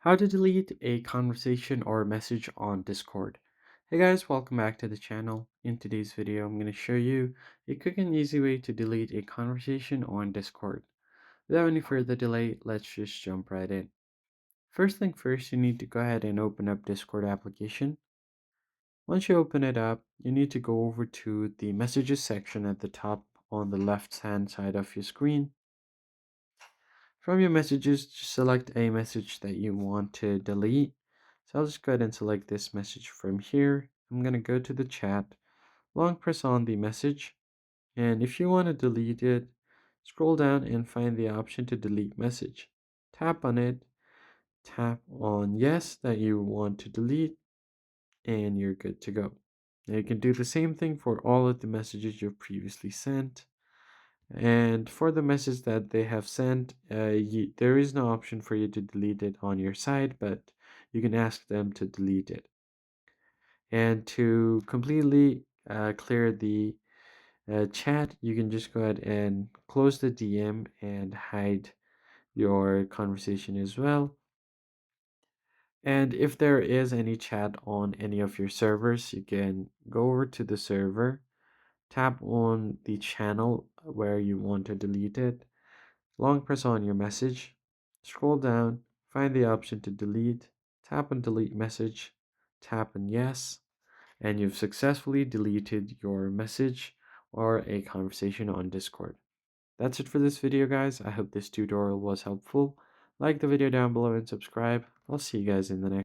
How to delete a conversation or message on Discord. Hey guys, welcome back to the channel. In today's video, I'm going to show you a quick and easy way to delete a conversation on Discord. Without any further delay, let's just jump right in. First thing first, you need to go ahead and open up Discord application. Once you open it up, you need to go over to the messages section at the top on the left hand side of your screen. From your messages, just select a message that you want to delete. So I'll just go ahead and select this message from here. I'm going to go to the chat, long press on the message, and if you want to delete it, scroll down and find the option to delete message. Tap on it, tap on yes that you want to delete, and you're good to go. Now you can do the same thing for all of the messages you've previously sent. And for the message that they have sent, there is no option for you to delete it on your side, but you can ask them to delete it. And to completely clear the chat, you can just go ahead and close the DM and hide your conversation as well. And if there is any chat on any of your servers, you can go over to the server, tap on the channel where you want to delete it, long press on your message, scroll down, find the option to delete, tap on delete message, tap on yes, and you've successfully deleted your message or a conversation on Discord. That's it for this video, guys. I hope this tutorial was helpful. Like the video down below and subscribe. I'll see you guys in the next